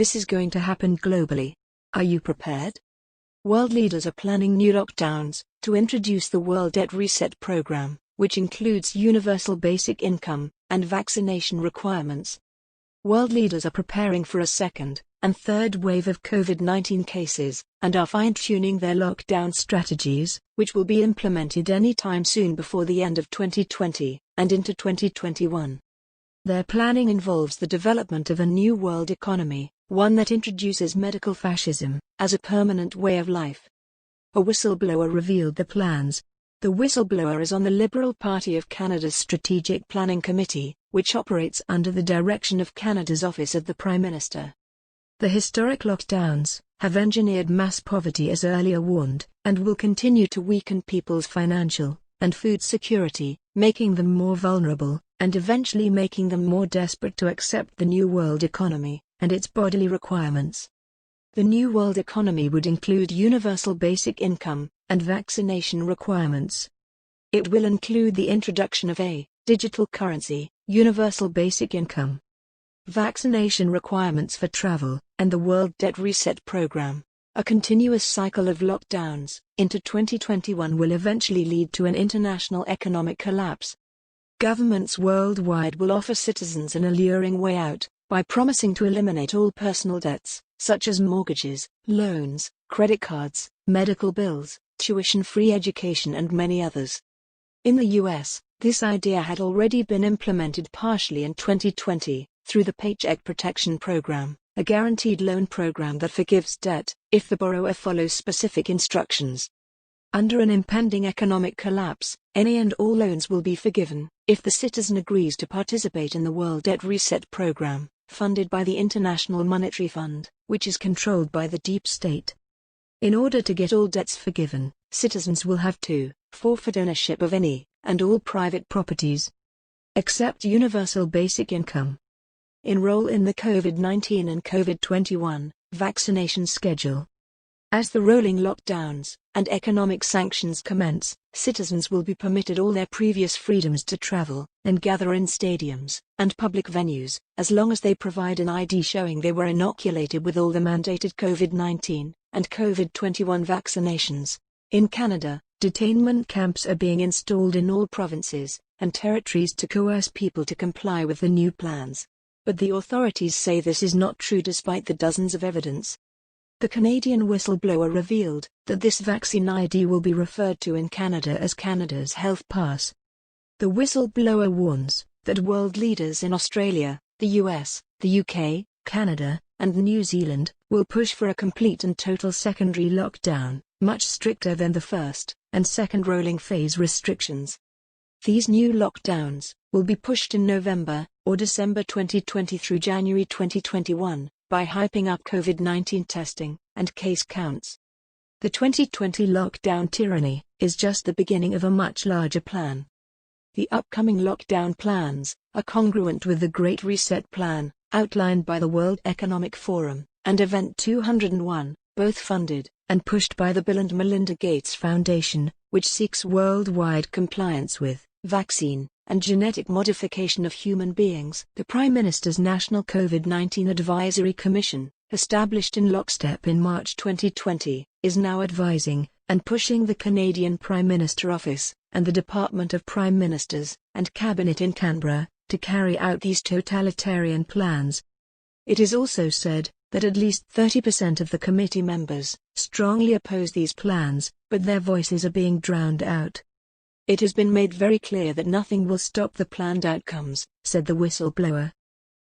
This is going to happen globally. Are you prepared? World leaders are planning new lockdowns to introduce the World Debt Reset Program, which includes universal basic income and vaccination requirements. World leaders are preparing for a second and third wave of COVID-19 cases and are fine-tuning their lockdown strategies, which will be implemented anytime soon before the end of 2020 and into 2021. Their planning involves the development of a new world economy, one that introduces medical fascism as a permanent way of life. A whistleblower revealed the plans. The whistleblower is on the Liberal Party of Canada's Strategic Planning Committee, which operates under the direction of Canada's Office of the Prime Minister. The historic lockdowns have engineered mass poverty as earlier warned, and will continue to weaken people's financial and food security, making them more vulnerable, and eventually making them more desperate to accept the new world economy and its bodily requirements. The new world economy would include universal basic income and vaccination requirements. It will include the introduction of a digital currency, universal basic income, vaccination requirements for travel, and the World Debt Reset Program. A continuous cycle of lockdowns into 2021 will eventually lead to an international economic collapse. Governments worldwide will offer citizens an alluring way out by promising to eliminate all personal debts, such as mortgages, loans, credit cards, medical bills, tuition-free education and many others. In the US, this idea had already been implemented partially in 2020, through the Paycheck Protection Program, a guaranteed loan program that forgives debt if the borrower follows specific instructions. Under an impending economic collapse, any and all loans will be forgiven if the citizen agrees to participate in the World Debt Reset Program, funded by the International Monetary Fund, which is controlled by the deep state. In order to get all debts forgiven, citizens will have to forfeit ownership of any and all private properties. Accept universal basic income. Enroll in the COVID-19 and COVID-21 vaccination schedule. As the rolling lockdowns and economic sanctions commence, citizens will be permitted all their previous freedoms to travel and gather in stadiums and public venues, as long as they provide an ID showing they were inoculated with all the mandated COVID-19 and COVID-21 vaccinations. In Canada, detainment camps are being installed in all provinces and territories to coerce people to comply with the new plans. But the authorities say this is not true despite the dozens of evidence. The Canadian whistleblower revealed that this vaccine ID will be referred to in Canada as Canada's Health Pass. The whistleblower warns that world leaders in Australia, the US, the UK, Canada, and New Zealand will push for a complete and total secondary lockdown, much stricter than the first and second rolling phase restrictions. These new lockdowns will be pushed in November or December 2020 through January 2021, by hyping up COVID-19 testing and case counts. The 2020 lockdown tyranny is just the beginning of a much larger plan. The upcoming lockdown plans are congruent with the Great Reset Plan, outlined by the World Economic Forum and Event 201, both funded and pushed by the Bill and Melinda Gates Foundation, which seeks worldwide compliance with vaccine and genetic modification of human beings. The Prime Minister's National COVID-19 Advisory Commission, established in lockstep in March 2020, is now advising and pushing the Canadian Prime Minister Office and the Department of Prime Ministers and Cabinet in Canberra to carry out these totalitarian plans. It is also said that at least 30% of the committee members strongly oppose these plans, but their voices are being drowned out. It has been made very clear that nothing will stop the planned outcomes, said the whistleblower.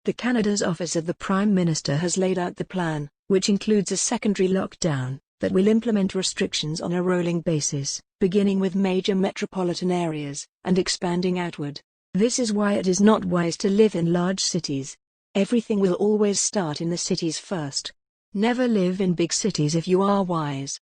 The Canada's Office of the Prime Minister has laid out the plan, which includes a secondary lockdown that will implement restrictions on a rolling basis, beginning with major metropolitan areas and expanding outward. This is why it is not wise to live in large cities. Everything will always start in the cities first. Never live in big cities if you are wise.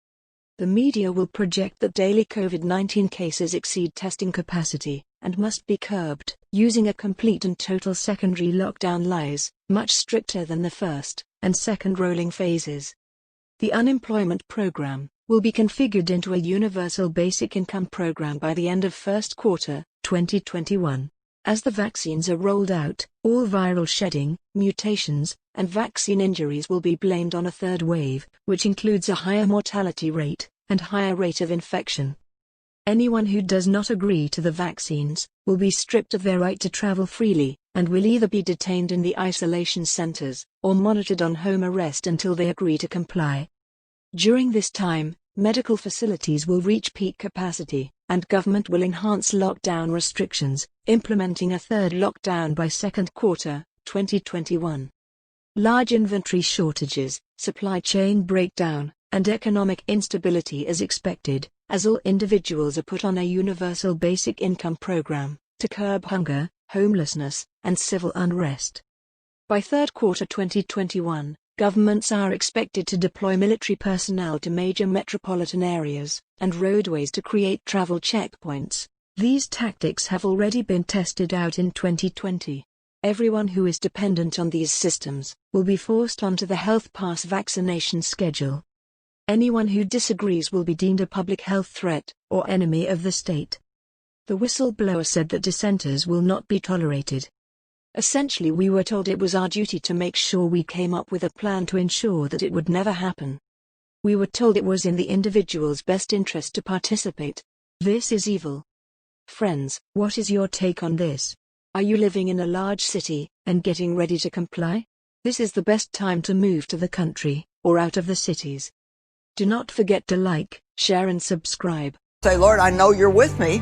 The media will project that daily COVID-19 cases exceed testing capacity and must be curbed, using a complete and total secondary lockdown lies, much stricter than the first and second rolling phases. The unemployment program will be configured into a universal basic income program by the end of first quarter 2021. As the vaccines are rolled out, all viral shedding, mutations, and vaccine injuries will be blamed on a third wave, which includes a higher mortality rate and higher rate of infection. Anyone who does not agree to the vaccines will be stripped of their right to travel freely, and will either be detained in the isolation centers or monitored on home arrest until they agree to comply. During this time, medical facilities will reach peak capacity, and government will enhance lockdown restrictions, implementing a third lockdown by second quarter, 2021. Large inventory shortages, supply chain breakdown, and economic instability is expected, as all individuals are put on a universal basic income program to curb hunger, homelessness, and civil unrest. By third quarter 2021, governments are expected to deploy military personnel to major metropolitan areas and roadways to create travel checkpoints. These tactics have already been tested out in 2020. Everyone who is dependent on these systems will be forced onto the Health Pass vaccination schedule. Anyone who disagrees will be deemed a public health threat or enemy of the state. The whistleblower said that dissenters will not be tolerated. Essentially, we were told it was our duty to make sure we came up with a plan to ensure that it would never happen. We were told it was in the individual's best interest to participate. This is evil. Friends, what is your take on this? Are you living in a large city and getting ready to comply? This is the best time to move to the country or out of the cities. Do not forget to like, share and subscribe. Say, Lord, I know you're with me.